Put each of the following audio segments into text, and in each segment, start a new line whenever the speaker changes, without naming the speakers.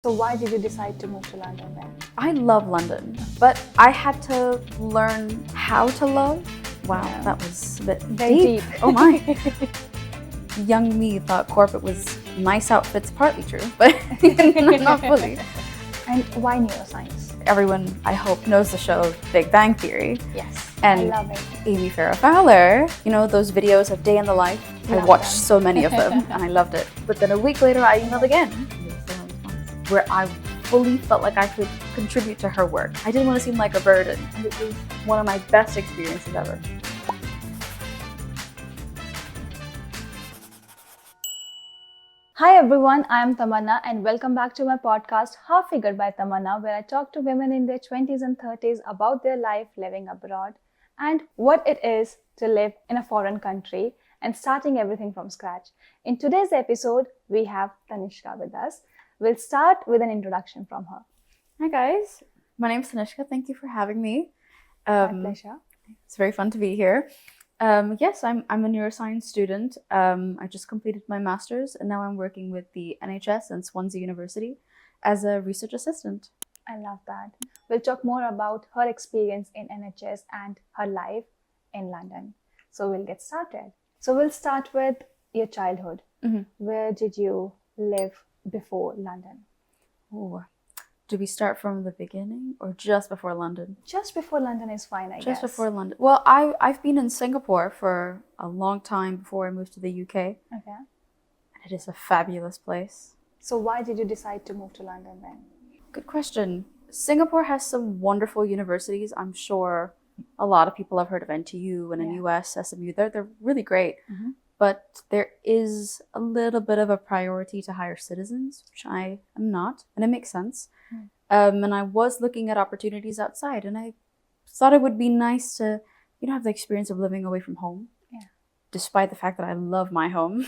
So why did you decide to move to London then?
I love London, but I had to learn how to love. Wow,
Yeah.
that was a bit
Very deep.
Oh my. Young me thought corporate was nice outfits, partly true, but not fully.
And why neuroscience?
Everyone, I hope, knows the show Big Bang Theory.
Yes,
And
I love it.
Amy Farrah Fowler, you know, those videos of day in the life. I
Love
watched
them.
so many of them and I loved it. But then a week later, I emailed again, where I fully felt like I could contribute to her work. I didn't want to seem like a burden, and it was one of my best experiences ever.
Hi everyone, I am Tamanna and welcome back to my podcast Half Figured by Tamanna, where I talk to women in their 20s and 30s about their life living abroad and what it is to live in a foreign country and starting everything from scratch. In today's episode, we have Tanishka with us. We'll start with an introduction from her.
Hi guys, my name's Tanishka. Thank you for having me.
My pleasure.
It's very fun to be here. Yes, I'm a neuroscience student. I just completed my master's and now I'm working with the NHS and Swansea University as a research assistant.
I love that. We'll talk more about her experience in NHS and her life in London. So we'll get started. So we'll start with your childhood.
Mm-hmm.
Where did you live before London?
Oh, do we start from the beginning or just before London?
Just before London is fine, I guess.
Just before London. Well, I've been in Singapore for a long time before I moved to the UK.
Okay.
And it is a fabulous place.
So why did you decide to move to London then?
Good question. Singapore has some wonderful universities. I'm sure a lot of people have heard of NTU and NUS, SMU. They're really great.
Mm-hmm.
But there is a little bit of a priority to hire citizens, which I am not, and it makes sense. And I was looking at opportunities outside, and I thought it would be nice to, have the experience of living away from home, despite the fact that I love my home.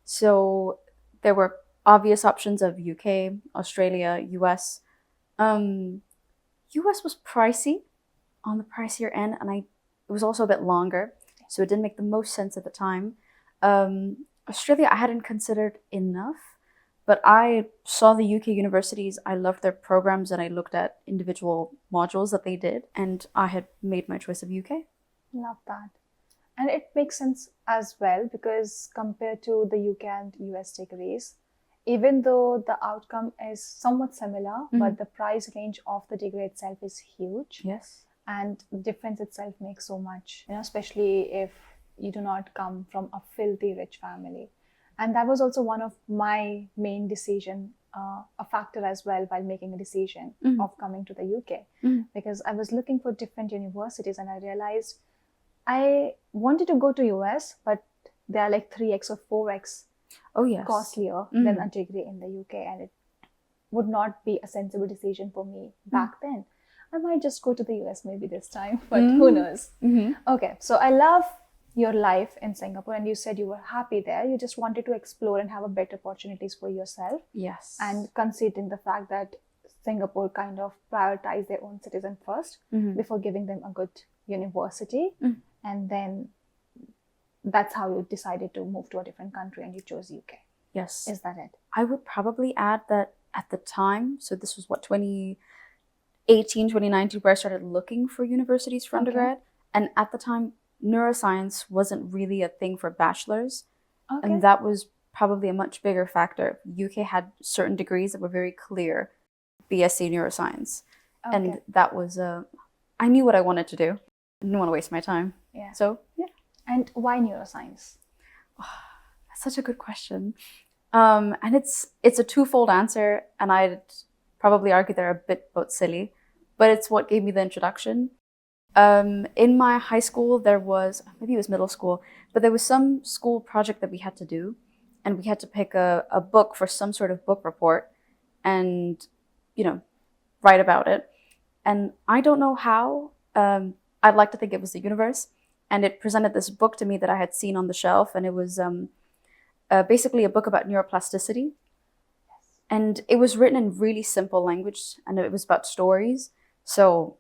So there were obvious options of UK, Australia, US. US was pricey, on the pricier end, and it was also a bit longer, so it didn't make the most sense at the time. Australia, I hadn't considered enough, but I saw the UK universities. I loved their programs and I looked at individual modules that they did, and I had made my choice of UK.
Love that. And it makes sense as well because compared to the UK and US degrees, even though the outcome is somewhat similar, but the price range of the degree itself is huge.
Yes.
And the difference itself makes so much, especially if you do not come from a filthy rich family. And that was also one of my main decision, a factor as well while making a decision of coming to the UK. Because I was looking for different universities and I realized I wanted to go to US, but they are like 3x or 4x costlier than a degree in the UK. And it would not be a sensible decision for me back then. I might just go to the US maybe this time, but who knows? Okay, so I love your life in Singapore, and you said you were happy there. You just wanted to explore and have a better opportunities for yourself.
Yes.
And considering the fact that Singapore kind of prioritize their own citizen first before giving them a good university. And then that's how you decided to move to a different country and you chose UK.
Yes.
Is that it?
I would probably add that at the time, so this was 2018, 2019, where I started looking for universities for undergrad. And at the time, neuroscience wasn't really a thing for bachelors. And that was probably a much bigger factor. UK had certain degrees that were very clear, BSc neuroscience. And that was, I knew what I wanted to do. I didn't want to waste my time.
Yeah.
So, yeah.
And why neuroscience?
That's such a good question. And it's a twofold answer, and I'd probably argue they're a bit both silly, but it's what gave me the introduction. In my high school, maybe it was middle school, but there was some school project that we had to do, and we had to pick a book for some sort of book report and, write about it. And I don't know how, I'd like to think it was the universe, and it presented this book to me that I had seen on the shelf, and it was basically a book about neuroplasticity. And it was written in really simple language, and it was about stories. So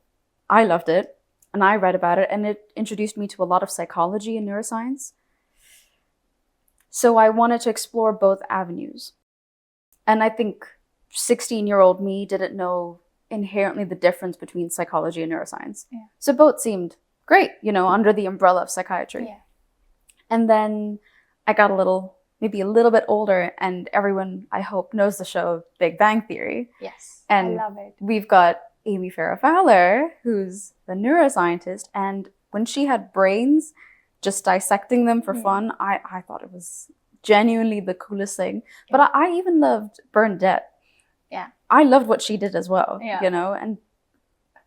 I loved it, and I read about it, and it introduced me to a lot of psychology and neuroscience. So I wanted to explore both avenues. And I think 16-year-old me didn't know inherently the difference between psychology and neuroscience.
Yeah.
So both seemed great, under the umbrella of psychiatry.
Yeah.
And then I got maybe a little bit older, and everyone, I hope, knows the show Big Bang Theory.
Yes.
And
I love it.
we've got Farrah Fowler, who's the neuroscientist, and when she had brains, just dissecting them for fun, I thought it was genuinely the coolest thing.
Yeah.
But I even loved Bernadette.
Yeah.
I loved what she did as well,
Yeah.
and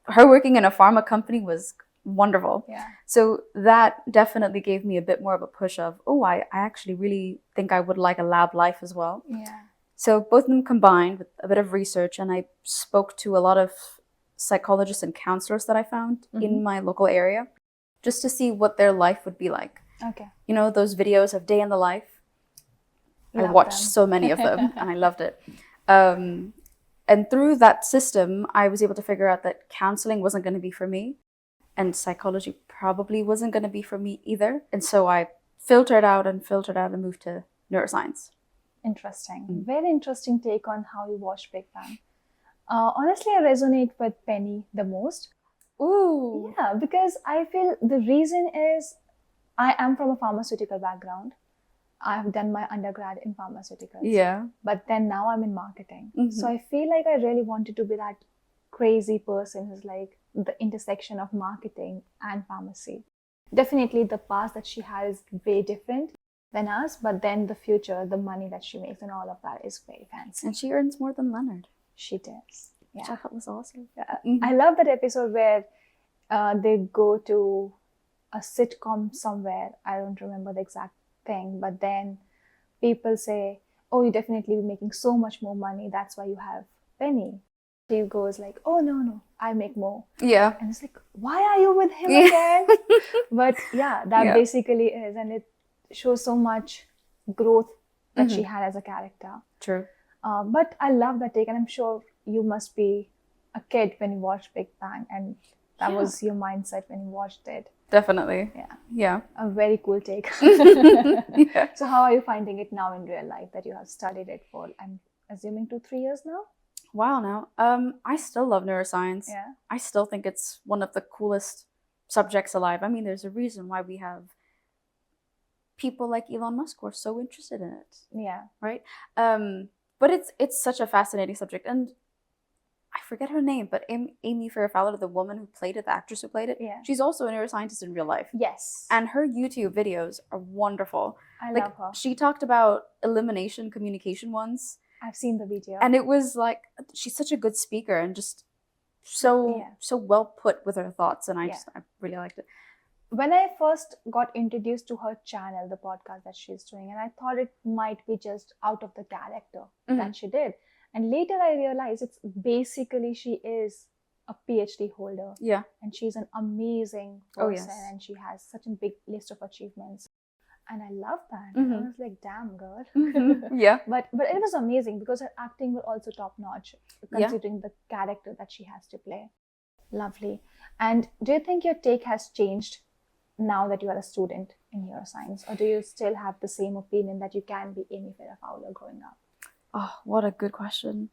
her working in a pharma company was wonderful.
Yeah.
So that definitely gave me a bit more of a push of, I actually really think I would like a lab life as well.
Yeah.
So both of them combined with a bit of research, and I spoke to a lot of psychologists and counselors that I found in my local area, just to see what their life would be like.
Okay.
Those videos of day in the life. I
Love
watched
them.
so many of them, and I loved it. And through that system, I was able to figure out that counseling wasn't going to be for me, and psychology probably wasn't going to be for me either. And so I filtered out and moved to neuroscience.
Interesting. Very interesting take on how you watch Big Bang. Honestly, I resonate with Penny the most.
Ooh.
Yeah, because I feel the reason is I am from a pharmaceutical background. I've done my undergrad in pharmaceuticals.
Yeah.
But then now I'm in marketing. So I feel like I really wanted to be that crazy person who's like the intersection of marketing and pharmacy. Definitely the past that she had is way different than us, but then the future, the money that she makes and all of that is very fancy.
And she earns more than Leonard.
She does. Yeah.
Which I thought was awesome.
Yeah. I love that episode where they go to a sitcom somewhere. I don't remember the exact thing, but then people say, oh, you definitely be making so much more money. That's why you have Penny. She goes like, oh, no, I make more.
Yeah.
And it's like, why are you with him again? But yeah, that basically is. And it shows so much growth that she had as a character.
True.
But I love that take, and I'm sure you must be a kid when you watched Big Bang, and that was your mindset when you watched it.
Definitely. Yeah.
A very cool take.
Yeah.
So how are you finding it now in real life that you have studied it for, I'm assuming 2-3 years now?
Wow, now. I still love neuroscience.
Yeah.
I still think it's one of the coolest subjects alive. I mean, there's a reason why we have people like Elon Musk who are so interested in it.
Yeah.
Right? But it's such a fascinating subject. And I forget her name, but Farrah Fowler, the woman who played it, the actress who played it, she's also a neuroscientist in real life.
Yes.
And her YouTube videos are wonderful.
I love her.
She talked about elimination communication once.
I've seen the video.
And it was like, she's such a good speaker and just so well put with her thoughts. And I really liked it.
When I first got introduced to her channel, the podcast that she's doing, and I thought it might be just out of the character that she did. And later I realized it's basically she is a PhD holder.
Yeah.
And she's an amazing person and she has such a big list of achievements. And I love that. I was like, damn, girl.
Yeah.
But it was amazing because her acting was also top notch, considering the character that she has to play. Lovely. And do you think your take has changed now that you are a student in neuroscience? Or do you still have the same opinion that you can be Farrah Fowler growing up?
Oh, what a good question.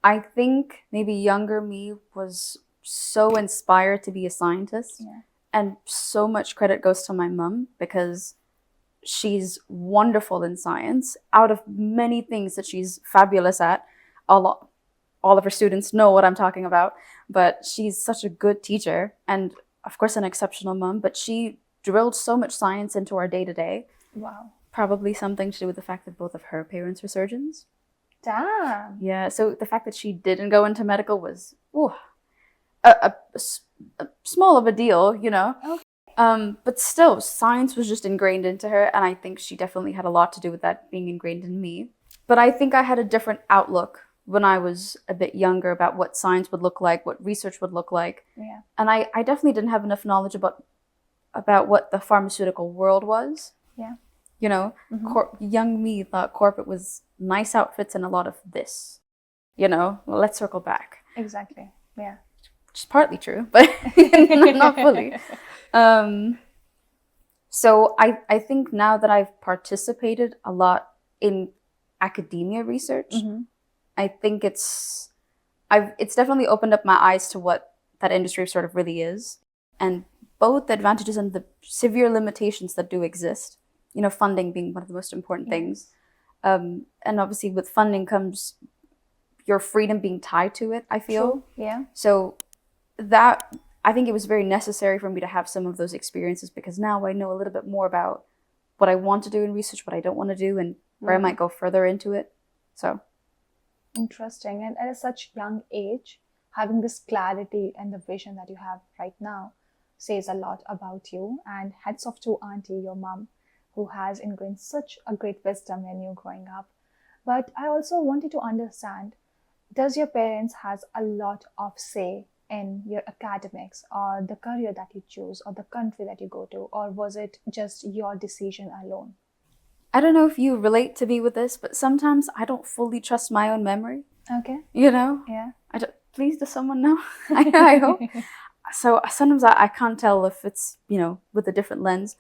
I think maybe younger me was so inspired to be a scientist.
Yeah.
And so much credit goes to my mum because she's wonderful in science. Out of many things that she's fabulous at, all of her students know what I'm talking about, but she's such a good teacher and, of course, an exceptional mum, but she drilled so much science into our day-to-day.
Wow.
Probably something to do with the fact that both of her parents were surgeons.
Damn.
Yeah, so the fact that she didn't go into medical was a small of a deal,
Okay.
But still, science was just ingrained into her, and I think she definitely had a lot to do with that being ingrained in me. But I think I had a different outlook when I was a bit younger about what science would look like, what research would look like.
Yeah.
And I definitely didn't have enough knowledge about what the pharmaceutical world was.
Yeah.
Young me thought corporate was nice outfits and a lot of this. Let's circle back.
Exactly. Yeah.
Which is partly true, but not fully. So I think now that I've participated a lot in academia research I think it's definitely opened up my eyes to what that industry sort of really is, and both the advantages and the severe limitations that do exist. You know, funding being one of the most important things. And obviously with funding comes your freedom being tied to it, I feel.
True. Yeah.
So that, I think it was very necessary for me to have some of those experiences, because now I know a little bit more about what I want to do in research, what I don't want to do, and where I might go further into it. So
interesting. And at such young age, having this clarity and the vision that you have right now says a lot about you. And hats off to Auntie, your mom, who has ingrained such a great wisdom in you growing up. But I also wanted to understand, does your parents has a lot of say in your academics or the career that you choose or the country that you go to, or was it just your decision alone?
I don't know if you relate to me with this, but sometimes I don't fully trust my own memory.
Okay.
You know?
Yeah.
Please, does someone know? I hope. So sometimes I can't tell if it's, with a different lens.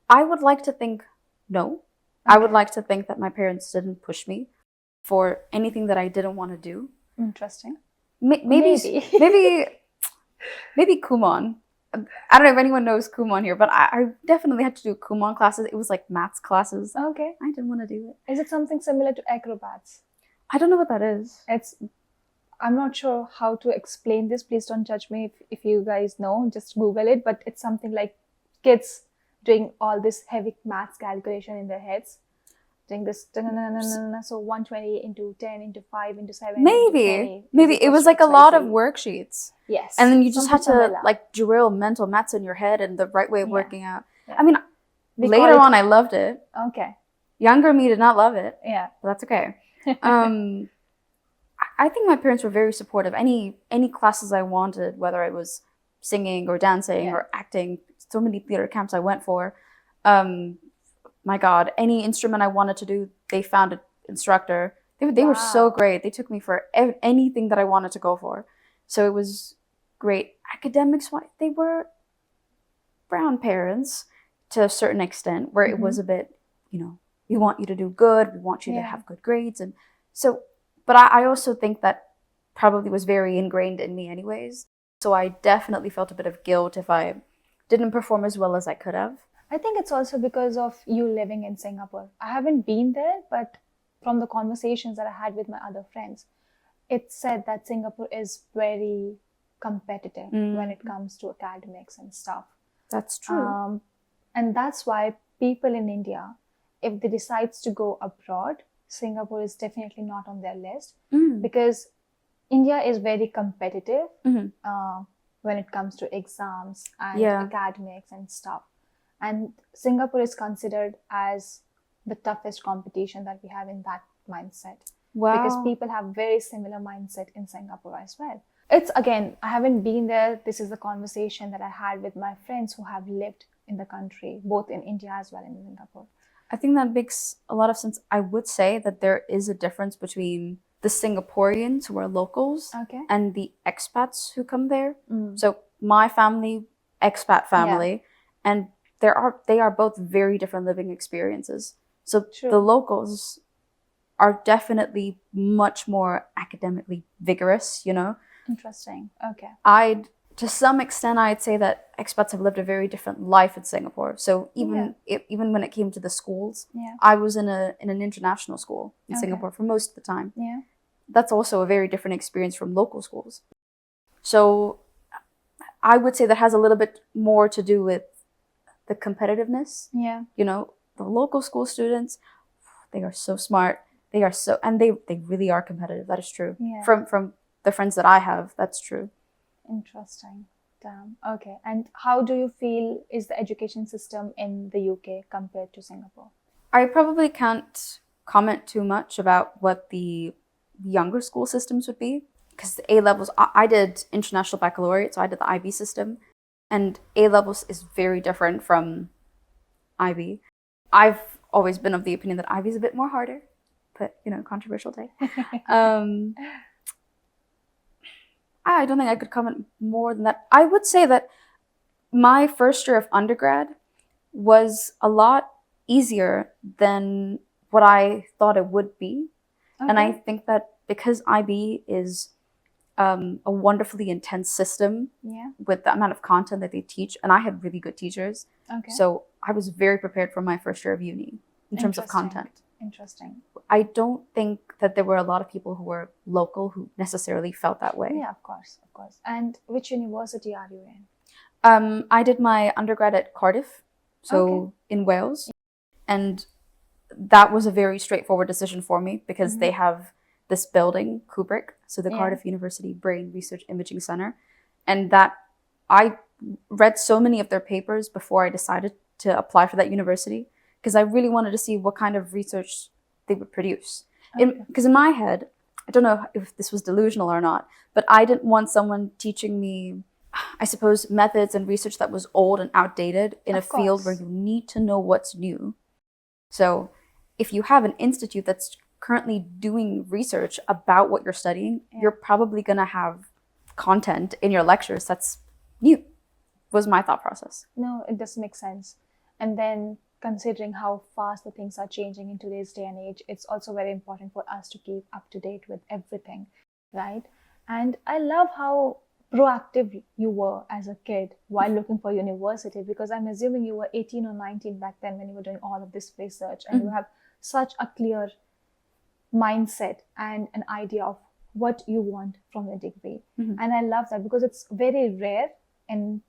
I would like to think no. I would like to think that my parents didn't push me for anything that I didn't want to do.
Interesting.
Maybe Kumon. I don't know if anyone knows Kumon here, but I definitely had to do Kumon classes. It was like maths classes.
Okay.
I didn't want to do it.
Is it something similar to acrobats?
I don't know what that is.
I'm not sure how to explain this. Please don't judge me if you guys know. Just Google it. But it's something like kids doing all this heavy maths calculation in their heads. Doing this, so 120 into 10 into 5 into 7
maybe it was like a lot of worksheets.
Yes.
And then you just had to like drill mental maths in your head and the right way of working out. I mean, later on I loved it.
Okay.
Younger me did not love it.
Yeah.
But that's okay. I think my parents were very supportive. Any classes I wanted, whether it was singing or dancing or acting, so many theater camps I went for. My God, any instrument I wanted to do, they found an instructor. They were so great. They took me for anything that I wanted to go for. So it was great. Academics-wise, they were brown parents to a certain extent, where it was a bit, we want you to do good. We want you to have good grades. And so, but I also think that probably was very ingrained in me anyways. So I definitely felt a bit of guilt if I didn't perform as well as I could have.
I think it's also because of you living in Singapore. I haven't been there, but from the conversations that I had with my other friends, it said that Singapore is very competitive when it comes to academics and stuff.
That's true.
And that's why people in India, if they decide to go abroad, Singapore is definitely not on their list because India is very competitive when it comes to exams and academics and stuff. And Singapore is considered as the toughest competition that we have in that mindset. Wow. Because people have very similar mindset in Singapore as well. It's, again, I haven't been there. This is the conversation that I had with my friends who have lived in the country, both in India as well as in Singapore.
I think that makes a lot of sense. I would say that there is a difference between the Singaporeans who are locals and the expats who come there. So my family, expat family, and they are both very different living experiences. So the locals are definitely much more academically vigorous,
Interesting. Okay.
To some extent, I'd say that expats have lived a very different life in Singapore. So even when it came to the schools, I was in an international school in Singapore for most of the time.
Yeah.
That's also a very different experience from local schools. So I would say that has a little bit more to do with the competitiveness.
Yeah.
The local school students, they are so smart. And they really are competitive. That is true.
Yeah.
From the friends that I have, that's true.
Interesting. Damn. Okay. And how do you feel is the education system in the UK compared to Singapore?
I probably can't comment too much about what the younger school systems would be, because the A-levels, I did international baccalaureate, so I did the IB system, and A-levels is very different from IB. I've always been of the opinion that IB is a bit more harder, but, controversial take. I don't think I could comment more than that. I would say that my first year of undergrad was a lot easier than what I thought it would be. And I think that because IB is a wonderfully intense system
Yeah.
with the amount of content that they teach, and I had really good teachers.
Okay.
So I was very prepared for my first year of uni in terms of
Interesting.
content.
Interesting.
I don't think that there were a lot of people who were local who necessarily felt that way.
Yeah, of course, of course. And which university are you in?
I did my undergrad at Cardiff, so
Okay.
in Wales, and that was a very straightforward decision for me because they have this building, Kubrick, so the
Yeah.
Cardiff University Brain Research Imaging Center, and that I read so many of their papers before I decided to apply for that university because I really wanted to see what kind of research they would produce. Because in my head, I don't know if this was delusional or not, but I didn't want someone teaching me, I suppose, methods and research that was old and outdated in a
Of
field where
course.
you need to know what's new. So if you have an institute that's currently doing research about what you're studying, you're probably going to have content in your lectures that's new, was my thought process.
No, it does make sense. And then considering how fast the things are changing in today's day and age, it's also very important for us to keep up to date with everything, right? And I love how proactive you were as a kid while looking for university, because I'm assuming you were 18 or 19 back then when you were doing all of this research, and you have such a clear mindset and an idea of what you want from your degree. And I love that because it's very rare in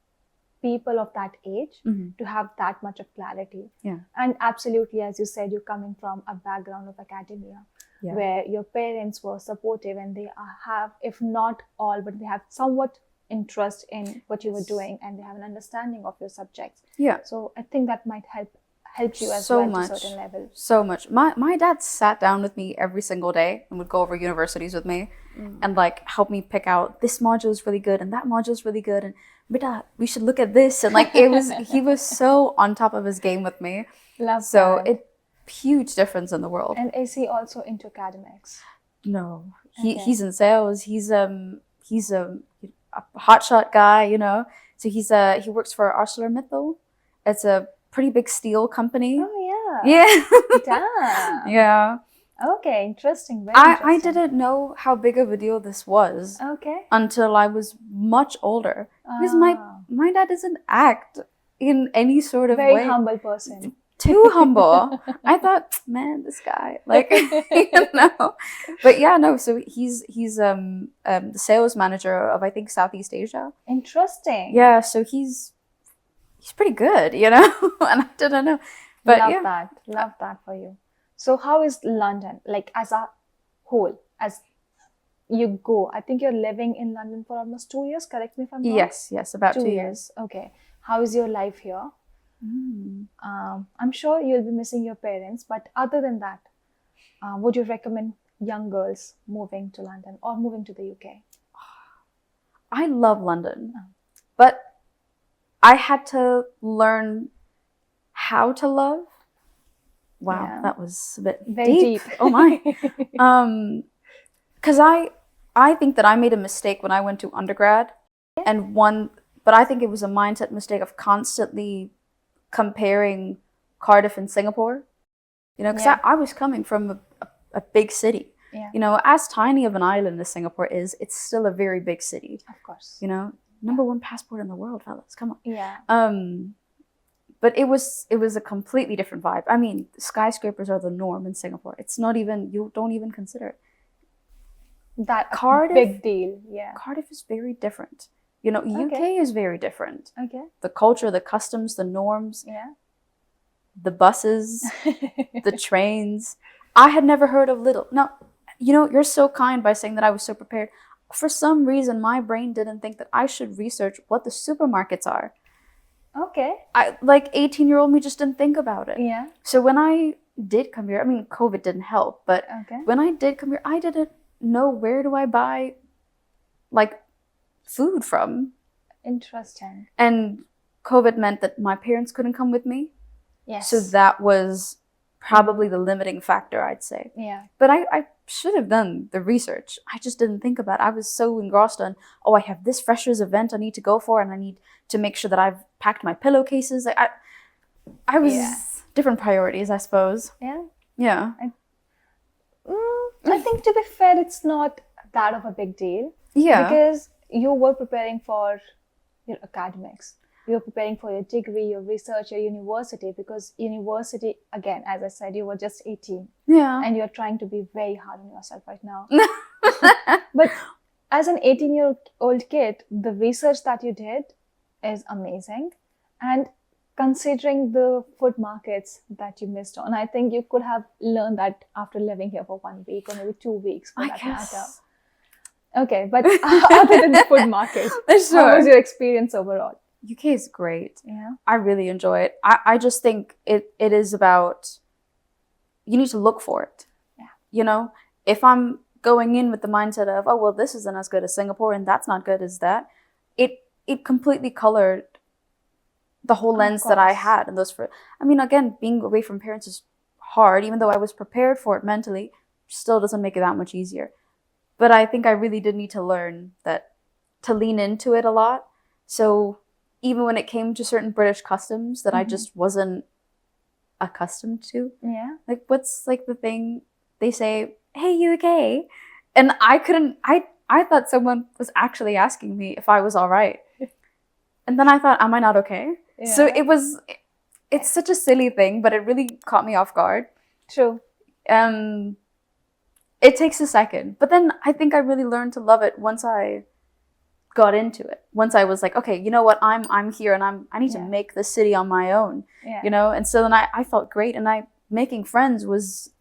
people of that age to have that much of clarity.
Yeah.
And absolutely, as you said, you're coming from a background of academia where your parents were supportive and they have, if not all, but they have somewhat interest in what you were doing and they have an understanding of your subjects.
Yeah.
So I think that might help you as
So
well
much.
to a certain level.
So much. My dad sat down with me every single day and would go over universities with me and like help me pick out this module is really good and that module is really good and beta, we should look at this, and like he was so on top of his game with me.
Love
So
that.
huge difference in the world.
And is he also into academics?
No,
Okay.
he's in sales. He's a hotshot guy, you know. So he works for ArcelorMittal. It's a pretty big steel company.
Oh
Yeah.
Damn.
Yeah.
Okay, interesting. Very
I
interesting.
didn't know how big of a deal this was
Okay.
until I was much older. Because
Ah.
my dad doesn't act in any sort of
Very
way.
humble person.
Too humble. I thought, man, this guy, like, you know. But yeah, no. So he's the sales manager of, I think, Southeast Asia.
Interesting.
Yeah. So he's pretty good, you know. And I didn't know. But
Love
yeah.
that. Love that for you. So how is London, like as a whole, as you go? I think you're living in London for almost 2 years. Correct me if I'm wrong.
Yes. About
2
2 years.
years. Okay. How is your life here? I'm sure you'll be missing your parents, but other than that, would you recommend young girls moving to London or moving to the UK?
I love London, but I had to learn how to love. Wow,
Yeah.
that was a bit
Very deep.
Oh my. Because I think that I made a mistake when I went to undergrad, but I think it was a mindset mistake of constantly comparing Cardiff and Singapore. You know, because I was coming from a big city.
Yeah.
You know, as tiny of an island as Singapore is, it's still a very big city.
Of course.
You know, #1 passport in the world, fellas. Come on.
Yeah.
But it was a completely different vibe. I mean, skyscrapers are the norm in Singapore. It's not even, you don't even consider it.
That
Cardiff,
big deal. Yeah.
Cardiff is very different. You know, UK
Okay.
is very different.
Okay.
The culture, the customs, the norms,
Yeah.
the buses, the trains. I had never heard of Lidl. Now, you know, you're so kind by saying that I was so prepared. For some reason, my brain didn't think that I should research what the supermarkets are.
Okay.
Like 18-year-old me just didn't think about it.
Yeah.
So when I did come here, I mean, COVID didn't help, but
Okay.
when I did come here, I didn't know where do I buy, like, food from.
Interesting.
And COVID meant that my parents couldn't come with me.
Yes.
So that was probably the limiting factor, I'd say.
Yeah.
But I should have done the research. I just didn't think about it. I was so engrossed on, I have this freshers event I need to go for, and I need to make sure that I've packed my pillowcases. I was different priorities, I suppose.
Yeah.
Yeah.
I think, to be fair, it's not that of a big deal.
Yeah.
Because you were preparing for your academics. You were preparing for your degree, your research, your university. Because university, again, as I said, you were just 18.
Yeah.
And you're trying to be very hard on yourself right now. But as an 18-year-old kid, the research that you did is amazing. And considering the food markets that you missed on, I think you could have learned that after living here for 1 week or maybe 2 weeks for that matter. Okay, but other than the food market, how was your experience overall?
UK is great.
Yeah.
I really enjoy it. I just think it is about, you need to look for it.
Yeah.
You know, if I'm going in with the mindset of, oh, well, this isn't as good as Singapore and that's not good as that, it completely colored the whole lens that I had. And I mean, again, being away from parents is hard, even though I was prepared for it mentally, still doesn't make it that much easier. But I think I really did need to learn that, to lean into it a lot. So even when it came to certain British customs that I just wasn't accustomed to.
Yeah.
Like, what's like the thing they say, hey, you okay? And I thought someone was actually asking me if I was all right. And then I thought, am I not okay? Yeah. So it's such a silly thing, but it really caught me off guard.
True.
It takes a second, but then I think I really learned to love it once I got into it. Once I was like, okay, you know what, I'm here and I need to make this city on my own. Yeah. You know, and so then I felt great, and making friends was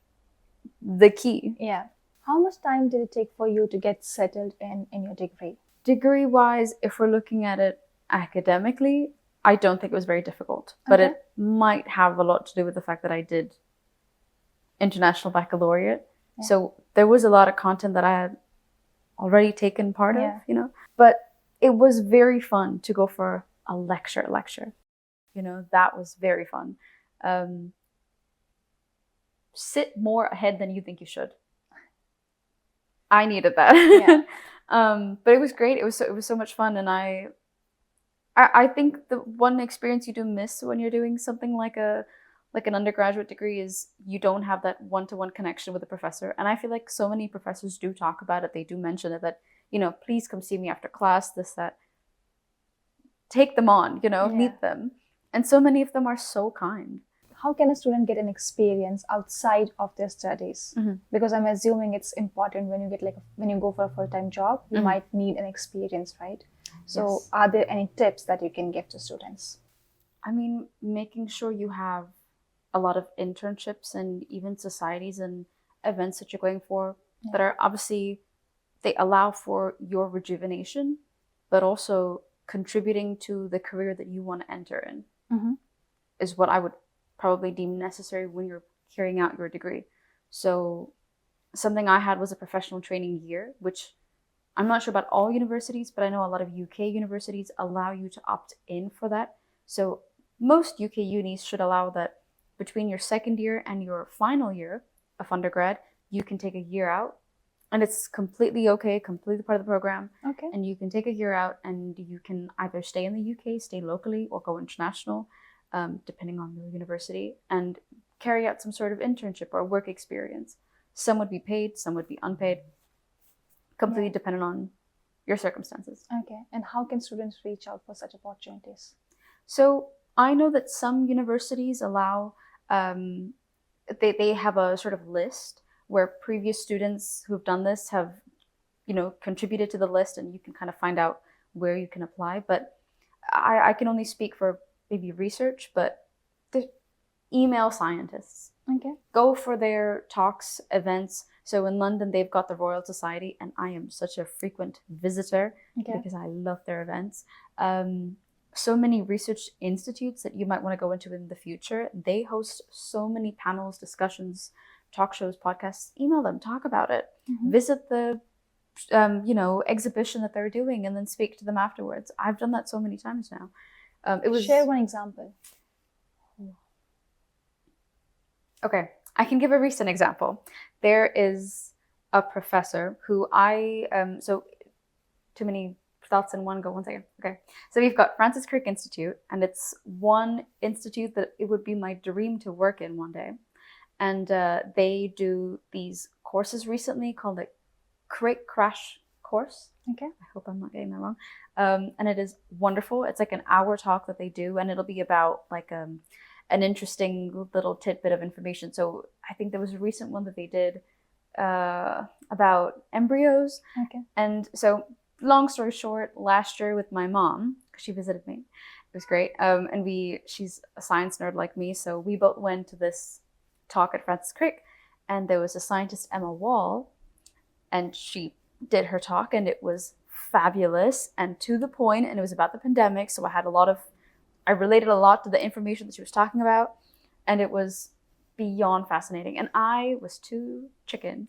the key.
Yeah. How much time did it take for you to get settled in your degree?
Degree-wise, if we're looking at it academically, I don't think it was very difficult. But it might have a lot to do with the fact that I did international baccalaureate. Yeah. So there was a lot of content that I had already taken part of, you know. But it was very fun to go for a lecture. You know, that was very fun. Sit more ahead than you think you should. I needed that. Yeah. But it was great. It was so much fun, and I think the one experience you do miss when you're doing something like an undergraduate degree is you don't have that one-to-one connection with a professor. And I feel like so many professors do talk about it. They do mention it, that, you know, please come see me after class, this, that. Take them on, you know, meet them. And so many of them are so kind.
How can a student get an experience outside of their studies? Because I'm assuming it's important when you get when you go for a full-time job, you might need an experience, right? So are there any tips that you can give to students?
I mean, making sure you have a lot of internships and even societies and events that you're going for that are obviously, they allow for your rejuvenation, but also contributing to the career that you want to enter in is what I would probably deem necessary when you're carrying out your degree. So something I had was a professional training year, which I'm not sure about all universities, but I know a lot of UK universities allow you to opt in for that. So most UK unis should allow that between your second year and your final year of undergrad, you can take a year out. And it's completely okay, completely part of the program.
Okay.
And you can take a year out and you can either stay in the UK, stay locally, or go international, depending on your university, and carry out some sort of internship or work experience. Some would be paid, some would be unpaid, completely dependent on your circumstances.
Okay. And how can students reach out for such opportunities?
So I know that some universities allow, they have a sort of list where previous students who've done this have, you know, contributed to the list, and you can kind of find out where you can apply. But I can only speak for maybe research, but email scientists.
Okay.
Go for their talks, events. So in London, they've got the Royal Society, and I am such a frequent visitor because I love their events. So many research institutes that you might want to go into in the future. They host so many panels, discussions, talk shows, podcasts. Email them, talk about it. Visit the exhibition that they're doing, and then speak to them afterwards. I've done that so many times now.
Share one example.
Okay, I can give a recent example. There is a professor who so too many thoughts in one go. 1 second. Okay, so we've got Francis Crick Institute, and it's one institute that it would be my dream to work in one day. And they do these courses recently called the Crate Crash course.
Okay.
I hope I'm not getting that wrong. And it is wonderful. It's like an hour talk that they do, and it'll be about like an interesting little tidbit of information. So I think there was a recent one that they did about embryos.
Okay.
And so, long story short, last year with my mom, because she visited me, it was great. And she's a science nerd like me, so we both went to this talk at Francis Crick, and there was a scientist, Emma Wall, and she did her talk, and it was fabulous and to the point, and it was about the pandemic. So I related a lot to the information that she was talking about, and it was beyond fascinating. And I was too chicken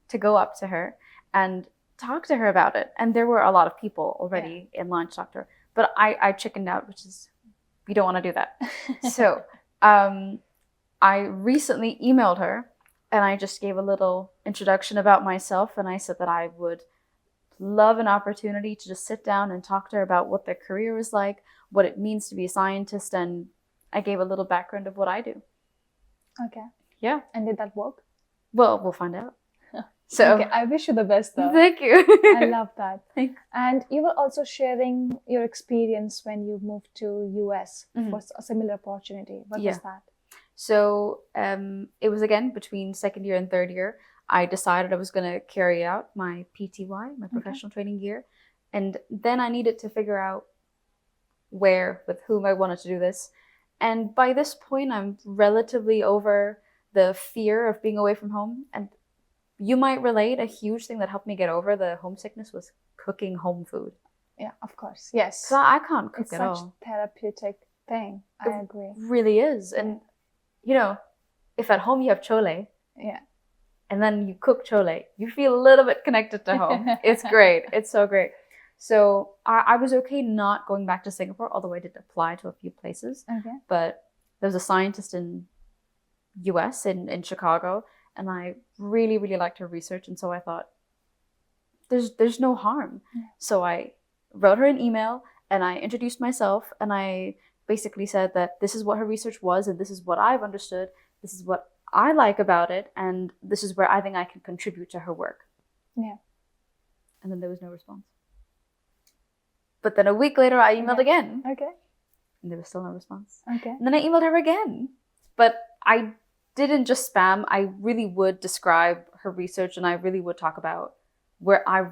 to go up to her and talk to her about it. And there were a lot of people already in line to talk to her, but I chickened out, which is, we don't want to do that. So I recently emailed her, and I just gave a little introduction about myself, and I said that I would love an opportunity to just sit down and talk to her about what their career was like, what it means to be a scientist, and I gave a little background of what I do.
Okay.
Yeah.
And did that work?
Well, we'll find out. So
okay, I wish you the best though.
Thank you.
I love that.
Thanks.
And you were also sharing your experience when you moved to US for a similar opportunity. What was that?
So it was again between second year and third year. I decided I was going to carry out my PTY, my professional training year. And then I needed to figure out where, with whom I wanted to do this. And by this point, I'm relatively over the fear of being away from home. And you might relate, a huge thing that helped me get over the homesickness was cooking home food.
Yeah, of course. Yes.
So I can't cook at all.
It's such a therapeutic thing. I agree.
It really is. And, you know, if at home you have chole, and then you cook chole, you feel a little bit connected to home. It's great. It's so great. So I was okay not going back to Singapore, although I did apply to a few places.
Okay.
But there was a scientist in US, in Chicago, and I really, really liked her research. And so I thought, there's no harm. Yeah. So I wrote her an email, and I introduced myself, and I basically said that this is what her research was, and this is what I've understood. This is what I like about it, and this is where I think I can contribute to her work.
Yeah.
And then there was no response. But then a week later, I emailed again.
Okay.
And there was still no response.
Okay.
And then I emailed her again. But I didn't just spam. I really would describe her research, and I really would talk about where I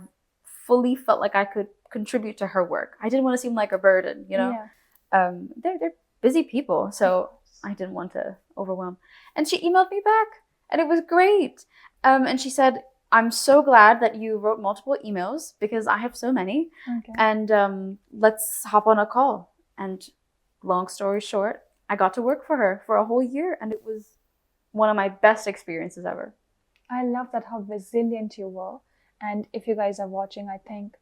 fully felt like I could contribute to her work. I didn't want to seem like a burden, you know? Yeah. They're busy people, so I didn't want to overwhelm. And she emailed me back, and it was great. And she said, I'm so glad that you wrote multiple emails because I have so many. Okay. And let's hop on a call. And long story short, I got to work for her for a whole year, and it was one of my best experiences ever.
I love that, how resilient you were. And if you guys are watching, I think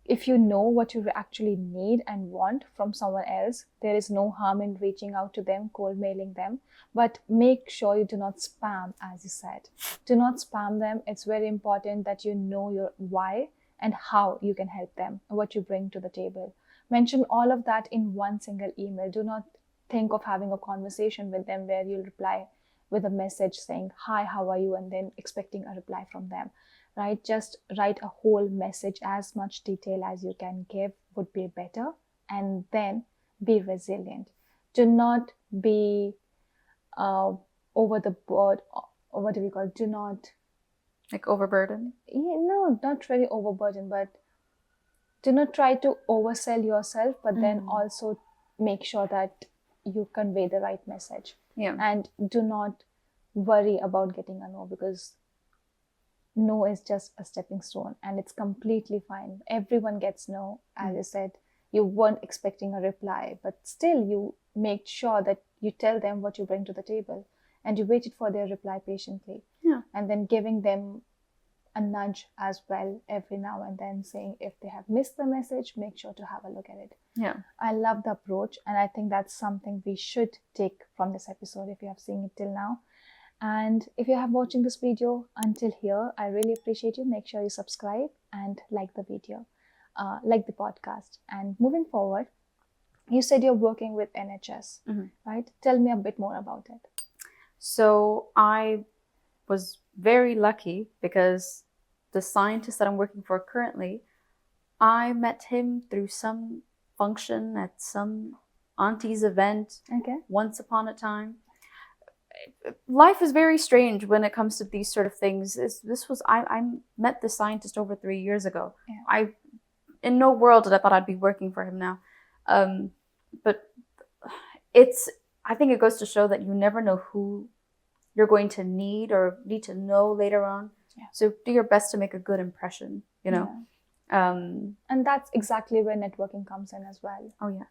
if you know what you actually need and want from someone else, there is no harm in reaching out to them, cold mailing them. But make sure you do not spam, as you said. Do not spam them. It's very important that you know your why and how you can help them, what you bring to the table. Mention all of that in one single email. Do not think of having a conversation with them where you'll reply with a message saying, hi, how are you? And then expecting a reply from them, right? Just write a whole message, as much detail as you can give would be better. And then be resilient. Do not be over the board, or what do we call it? Do not...
Like overburdened?
No, not really overburdened, but do not try to oversell yourself, but then also make sure that you convey the right message.
Yeah.
And do not worry about getting a no, because no is just a stepping stone, and it's completely fine. Everyone gets no. As I said, you weren't expecting a reply, but still you make sure that you tell them what you bring to the table, and you waited for their reply patiently.
Yeah.
And then giving them a nudge as well every now and then, saying if they have missed the message, make sure to have a look at it.
Yeah.
I love the approach, and I think that's something we should take from this episode if you have seen it till now. And if you have watching this video until here, I really appreciate you. Make sure you subscribe and like the video, like the podcast. And moving forward, you said you're working with NHS, right? Tell me a bit more about it.
So I was very lucky because the scientist that I'm working for currently, I met him through some function at some auntie's event once upon a time. Life is very strange when it comes to these sort of things. I met this scientist over 3 years ago.
Yeah.
In no world did I thought I'd be working for him now. But I think it goes to show that you never know who you're going to need or need to know later on.
Yeah.
So do your best to make a good impression, you know.
Yeah. And that's exactly where networking comes in as well.
Oh yeah.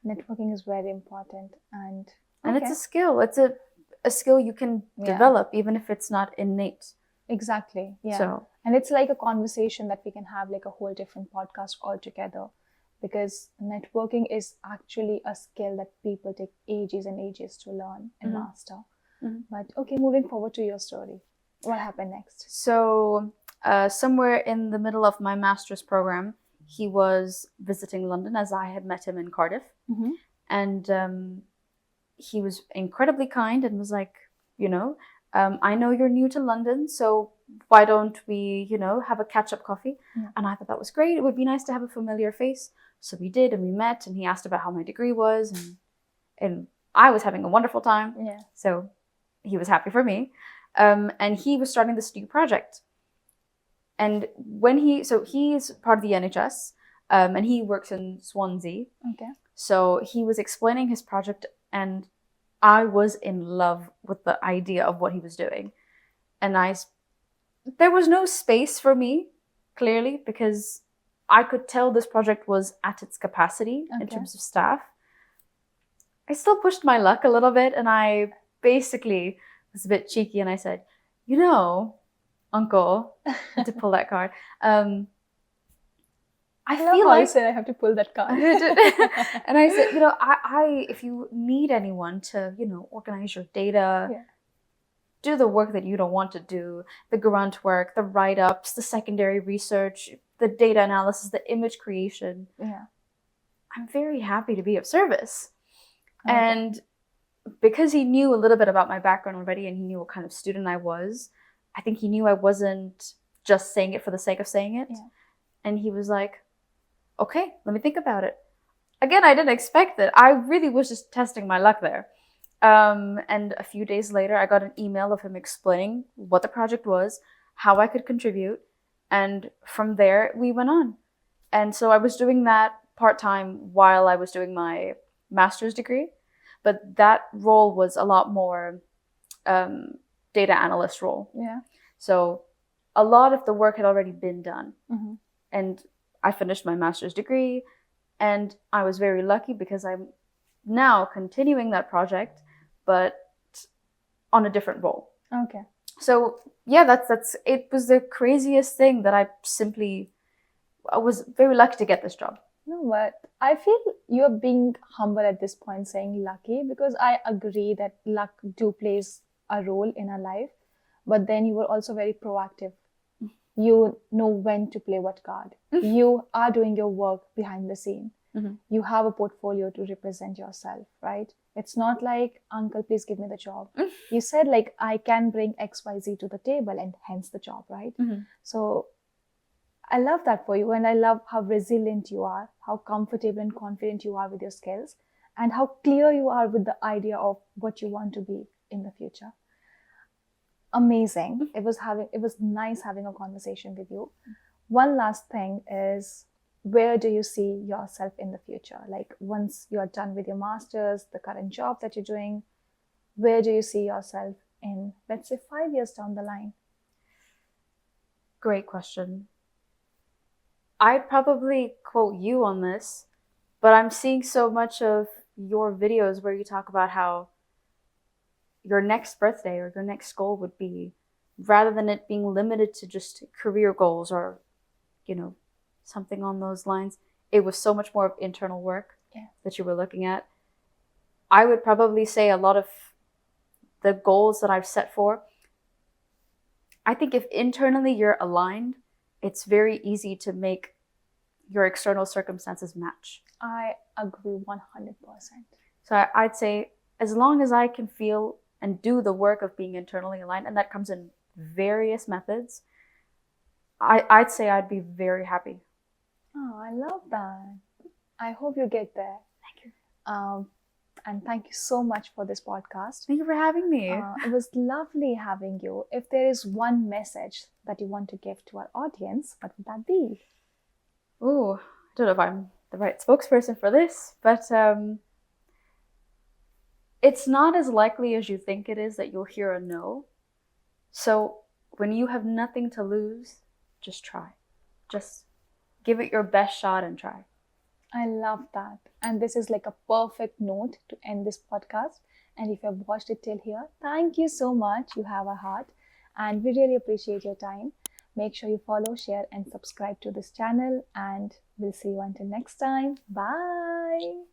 Networking is very important, and
it's a skill. It's a skill you can develop even if it's not innate.
Exactly. Yeah.
So,
and it's like a conversation that we can have like a whole different podcast altogether, because networking is actually a skill that people take ages and ages to learn and master. But okay, moving forward to your story. What happened next?
So somewhere in the middle of my master's program, he was visiting London as I had met him in Cardiff. And he was incredibly kind and was like, I know you're new to London, so why don't we, have a catch-up coffee? And I thought that was great. It would be nice to have a familiar face. So we did, and we met, and he asked about how my degree was, and I was having a wonderful time.
Yeah.
So he was happy for me. And he was starting this new project. And he's part of the NHS, and he works in Swansea.
Okay.
So he was explaining his project, and I was in love with the idea of what he was doing. And there was no space for me, clearly, because I could tell this project was at its capacity in terms of staff. I still pushed my luck a little bit, and I basically was a bit cheeky, and I said, Uncle, to pull that card. I feel like
you said I have to pull that card.
And I said, I if you need anyone to, organize your data, do the work that you don't want to do, the grunt work, the write-ups, the secondary research, the data analysis, the image creation.
Yeah.
I'm very happy to be of service. Okay. And because he knew a little bit about my background already and he knew what kind of student I was, I think he knew I wasn't just saying it for the sake of saying it. Yeah. And he was like, okay, let me think about it. Again, I didn't expect it. I really was just testing my luck there. And a few days later, I got an email of him explaining what the project was, how I could contribute. And from there, we went on. And so I was doing that part-time while I was doing my master's degree. But that role was a lot more data analyst role.
Yeah.
So a lot of the work had already been done. And I finished my master's degree, and I was very lucky because I'm now continuing that project, but on a different role.
Okay.
So yeah, that's it was the craziest thing that I was very lucky to get this job.
No, but I feel you're being humble at this point saying lucky, because I agree that luck plays a role in our life, but then you were also very proactive. You know when to play what card. You are doing your work behind the scene. You have a portfolio to represent yourself, right? It's not like, uncle, please give me the job. You said like, I can bring XYZ to the table, and hence the job, right? So I love that for you. And I love how resilient you are, how comfortable and confident you are with your skills, and how clear you are with the idea of what you want to be in the future. Amazing. It was nice having a conversation with you. One last thing is, where do you see yourself in the future? Like, once you're done with your master's, the current job that you're doing, where do you see yourself in, let's say, 5 years down the line?
Great question. I'd probably quote you on this, but I'm seeing so much of your videos where you talk about how your next birthday or your next goal would be, rather than it being limited to just career goals or, something on those lines, it was so much more of internal work that you were looking at. I would probably say a lot of the goals that I've set for, I think if internally you're aligned, it's very easy to make your external circumstances match.
I agree 100%.
So I'd say, as long as I can feel and do the work of being internally aligned, and that comes in various methods, I'd say I'd be very happy.
Oh, I love that. I hope you get there.
Thank you.
And thank you so much for this podcast.
Thank you for having me.
It was lovely having you. If there is one message that you want to give to our audience, what would that be?
Ooh, I don't know if I'm the right spokesperson for this, but it's not as likely as you think it is that you'll hear a no. So when you have nothing to lose, just try. Just give it your best shot and try.
I love that. And this is like a perfect note to end this podcast. And if you've watched it till here, thank you so much. You have a heart. And we really appreciate your time. Make sure you follow, share, and subscribe to this channel. And we'll see you until next time. Bye.